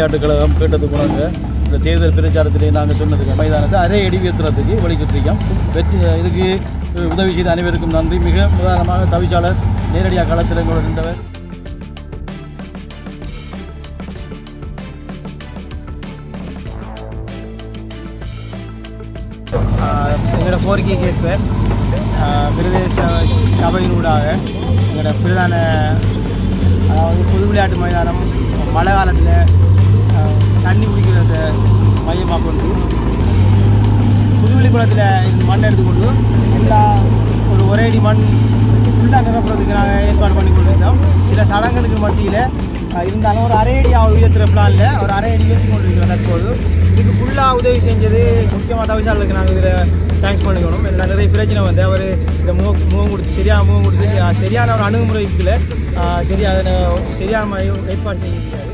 விளையாட்டுக் கழகம் கேட்டதுக்கு உணங்க இந்த தேர்தல் பிரச்சாரத்திலே நாங்கள் சொன்னதுக்கு மைதானத்தை அரை அடி உயர்த்துறதுக்கு வலியுறுத்திருக்கோம். இதுக்கு உதவி செய்த அனைவருக்கும் நன்றி. மிக உதாரணமாக தவிசாளர் நேரடியாக களத்தில் எங்களோட நின்றவர். எங்களோட கோரிக்கை கேட்ப பிரதேச சபையினூடாக எங்களோட பிரதான அதாவது பொது விளையாட்டு மைதானம் மழை காலத்தில் தண்ணி குடிக்கிறத மையமாக கொண்டு புதுவெளிக்குளத்தில் மண் எடுத்துக்கொண்டு எல்லா ஒரே அடி மண் ஃபுல்லாக நிரப்புறதுக்கு நாங்கள் ஏற்பாடு பண்ணி கொண்டிருந்தோம். சில தடங்களுக்கு மத்தியில் இருந்தாலும் ஒரு அரை அடி உயர்த்துற பிளானில் ஒரு அரை அடி உயர்த்தி கொண்டிருக்கிறோம். தற்போது இதுக்கு ஃபுல்லாக உதவி செஞ்சது முக்கியமாக தவிசாளருக்கு நாங்கள் இதில் தேங்க்ஸ் பண்ணிக்கணும். எல்லாம் நிறைய பிரச்சனை வந்து அவர் இந்த முகம் கொடுத்து சரியான முகம் கொடுத்து சரியான ஒரு அணுகுமுறைக்குள்ள சரியான மாதிரி ஏற்பாடு செஞ்சுருக்காரு.